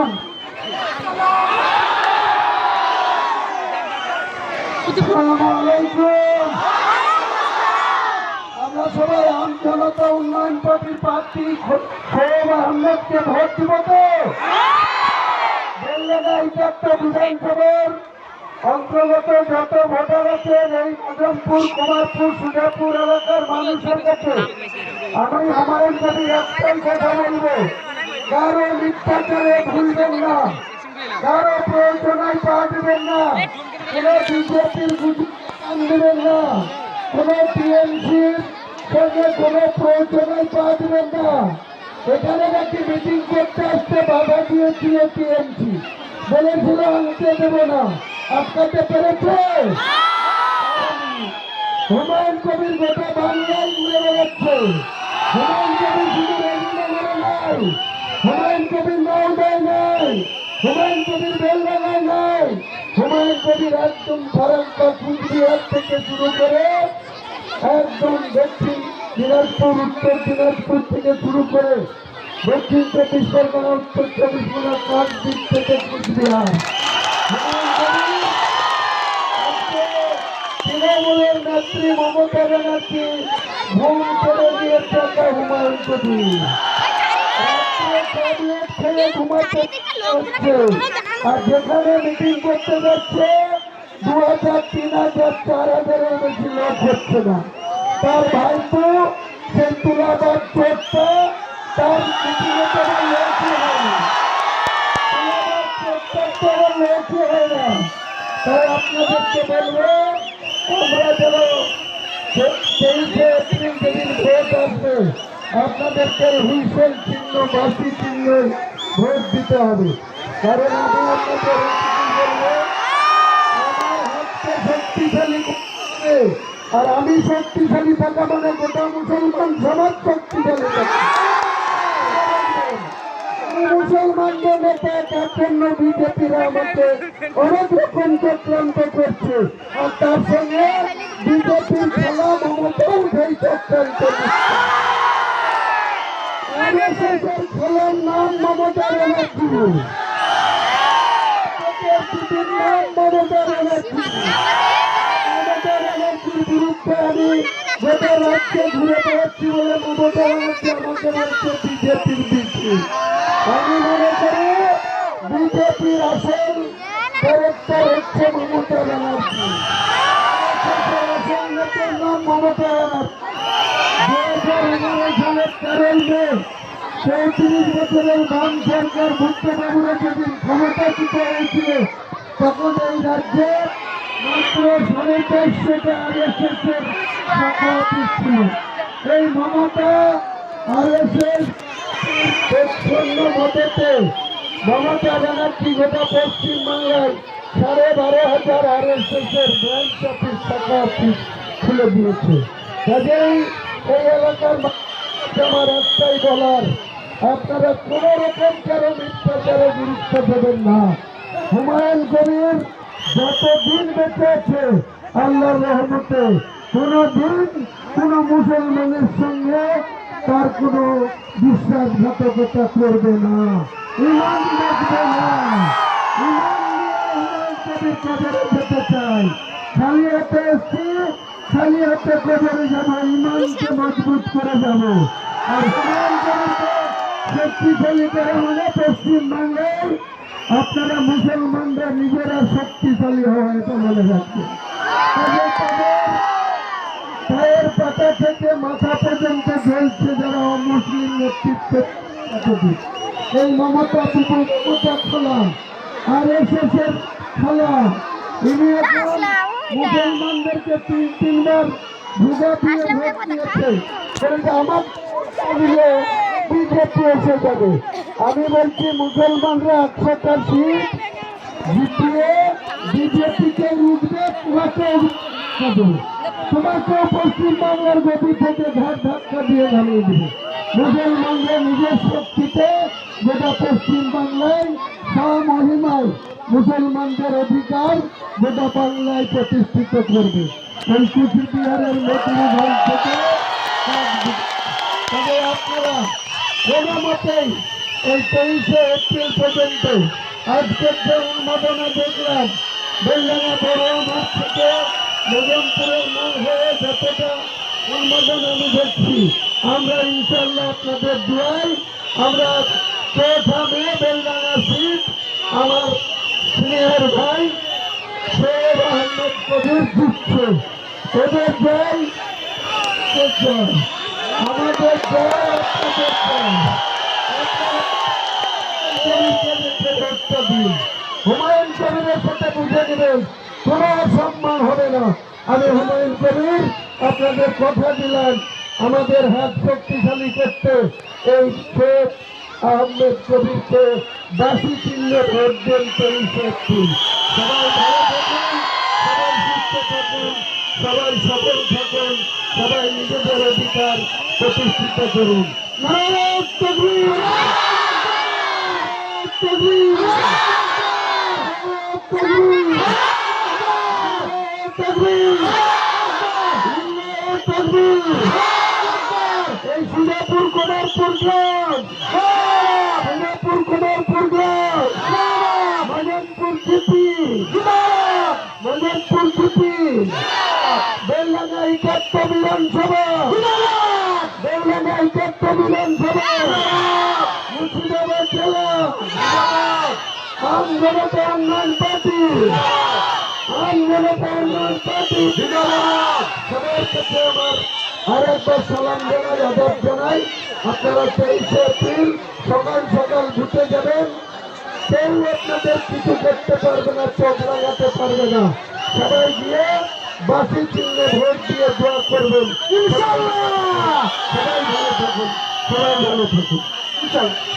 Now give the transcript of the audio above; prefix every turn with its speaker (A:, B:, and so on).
A: বলুন। আসসালামু আলাইকুম। আমরা সবাই আম জনতা উন্নয়ন পার্টির প্রার্থী শোয়েব আহমেদকে ভোট দিব তো? বেলডাঙ্গা বিধানসভার অন্তর্গত যত ভোটার আছেন এই আজমপুর, কুমারপুর, সুজাপুর এলাকার মানুষের কাছে আমি হুমায়ুন কবির একটাই কথা বলবো, কারো মিথ্যাচারে ভুলবেন না, কারো প্রয়োজনায় পা দেবেন না, কোন বিজেপির কান দেবেন না, কোন টিএমসির সঙ্গে কোন প্রয়োজনায় পা দেবেন না। এখানে নাকি মিটিং করতে আসতে বাধা দিয়েছিল টিএমসি, বলেছিল আনতে দেব না, আটকাতে পেরেছে? হুমায়ুন কবির গোটা বাংলায় উড়ে বেড়াচ্ছে। হুমায়ুন কবির শুধু রেজিনগরে নাই, হুমায়ুন কবির নওগাঁয় নাই, হুমায়ুন কবির বেলডাঙ্গায় নাই, হুমায়ুন কবির একদম ফারাক্কা কুচবিহার থেকে শুরু করে একদম দক্ষিণ দিনাজপুর, উত্তর দিনাজপুর থেকে শুরু করে দক্ষিণ 24 পরগনা, উত্তর 24 পরগনা, কাকদ্বীপ থেকে কুচবিহার তৃণমূলের নেত্রী মমতা ব্যানার্জি ঘুম করে দিয়েছে হুমায়ুন কবির। খেয়ে ঘুমাতে আর যেখানে মিটিং করতে যাচ্ছে 2000, 3000, 4000-এর বেশি লোক হচ্ছে না। তার ভাইপো সেই তুলাবাদ চোরটা তার মিটিংয়ে কোনো লোকই হয় না, তুলাবাদ চোরটার কোনো লোকই হয় না। তাই আপনাদেরকে বলবো, আমরা যেন 23শে এপ্রিল যেদিন ভোট আসবে আপনাদেরকে হুইসেল চিহ্ন, বাসি চিহ্ন ভোট দিতে হবে। কারণ আমি আপনাদের বলবো, আমার হাতকে শক্তিশালী করতে, আর আমি শক্তিশালী থাকা মানে গোটা মুসলমান সমাজ শক্তিশালী থাকে। মুসলমানদের নেতা তার জন্য বিজেপিরা আমাকে অনেক রকম চক্রান্ত করছে, আর তার সঙ্গে বিজেপির খেলা মমতাও সেই চক্রান্ত করছে। আরএসএসের খেলার নাম মমতা ব্যানার্জি, নাম মমতা ব্যানার্জি। মমতা ব্যানার্জির বিরুদ্ধে আমি গোটা রাজ্যে ঘুরে বেড়াচ্ছি বলে মমতা ব্যানার্জি আমাকে বলছে বিজেপির বিরুদ্ধে। আমি মনে করি বিজেপির আসল ক্যারেক্টার হচ্ছে মমতা ব্যানার্জি, আসল নেতার নাম মমতা ব্যানার্জি। 2011 সালের 13 মে 34 বছরের বাম সরকার ভুট্টোবাবুরা যেদিন ক্ষমতাচ্যুত হয়েছিল তখন এই রাজ্যে মাত্র 450টা আরএসএসের শাখা অফিস ছিল। এই মমতা আরএসএস প্রচ্ছন্ন মতেতে মমতা ব্যানার্জি গোটা পশ্চিমবাংলায় 12,500 আরএসএসের ব্রাঞ্চ অফিস, শাখা অফিস খুলে দিয়েছে। কাজেই এই এলাকার আমার একটাই বলার, আপনারা কোন রকম কারো মিথ্যাচারে গুরুত্ব দেবেন না। হুমায়ুন কবির যতদিন বেঁচে আছে আল্লাহর রহমতে কোনদিন কোন মুসলমানের সঙ্গে তার কোন বিশ্বাসঘাতকতা করবে না, ইমান দেখবে না। ইমান নিয়ে হুমায়ুন কবির কবরে যেতে চাই, খালি হাতে এসছি, খালি হাতে কবরে যাবো, ইমানকে মজবুত করে যাবো। আর হুমায়ুন কবিরকে শক্তিশালী করে মানে পশ্চিমবাংলায় আপনারা মুসলমানরা নিজেরা শক্তিশালী হওয়া, এটা মনে রাখবেন। পায়ের পাতা থেকে মাথা পর্যন্ত ঝলছে যারা অমুসলিম নেতৃত্বের। এই মমতা মমতা খোলা আরএসএসের খেলা, ইনি এখন মুসলমানদেরকে 3-3বার ভুগা দিয়ে ভোট দিয়েছে। আমার বিজেপি এসে যাবে। আমি বলছি মুসলমানরা 100টা সিট জিতিয়ে বিজেপিকে উঠবে, তোমাকেও পশ্চিমবাংলার গতি থেকে ঘাট ধাক্কা দিয়ে ঢালিয়ে দেবে। মুসলমানরা নিজের শক্তিতে গোটা পশ্চিমবাংলায় স্বমহিমায় মুসলমানদের অধিকার গোটা বাংলায় প্রতিষ্ঠিত করবে। এই কুচবিহারের মেদিনীগঞ্জ থেকে তবে আপনারা কোনো মতেই এই 23শে এপ্রিল পর্যন্ত আজকের যে উন্মাদনা দেখলাম বেলডাঙ্গা বড় মাঠ থেকে নজমপুরের মোড় হয়ে যতটা উন্মাদনা আমি দেখছি, আমরা ইনশাল্লাহ আপনাদের দোয়ায় আমরা চৌঠামে বেলডাঙ্গা সিট আমার স্নেহের ভাই শের আহমেদ কবির দিচ্ছে। ওদের জয় আমাদের জয়, আপনাদের জয়। হুমায়ুন কবিরের সাথে বুঝে নেবেন, কোনো অসম্মান হবে না। আমি হুমায়ুন কবির আপনাদের কথা দিলাম আমাদের হাত শক্তিশালী করতে এই শেখ আহমেদ কবিরকে বাসি চিহ্নে ভোট দেন 23শে এপ্রিল। সবাই ভালো থাকুন, সবাই সুস্থ থাকুন, সবাই সফল থাকুন, সবাই নিজেদের অধিকার প্রতিষ্ঠিত করুন। নারায়ণ তকবীর, তকবীর, তকবীর, তকবীর, তকবীর। এই সুজাপুর কোনারপুর গ্রাম, সুজাপুর কোনারপুর গ্রাম, মদনপুর সিটি, মদনপুর সিটি, বেলডাঙ্গা একাত্ত বিধানসভা, বেলডাঙ্গা একাত্ত বিধানসভা, মুর্শিদাবাদ জেলা আম জনতা উন্নয়ন পার্টি, আম জনতা উন্নয়ন পার্টি। সবার কাছে আমার আরেকবার সালাম জানাই, আদব জানাই। আপনারা 23শে এপ্রিল সকাল সকাল ঘুরতে যাবেন, কেউ আপনাদের কিছু করতে পারবে না, চোখ লাগাতে পারবে না। সবাই গিয়ে বাসি চিহ্নে ভোট দিয়ে দোয়া করবেন ইনশাআল্লাহ। সবাই ভালো থাকুন, সবাই ভালো থাকুন ইনশাআল্লাহ।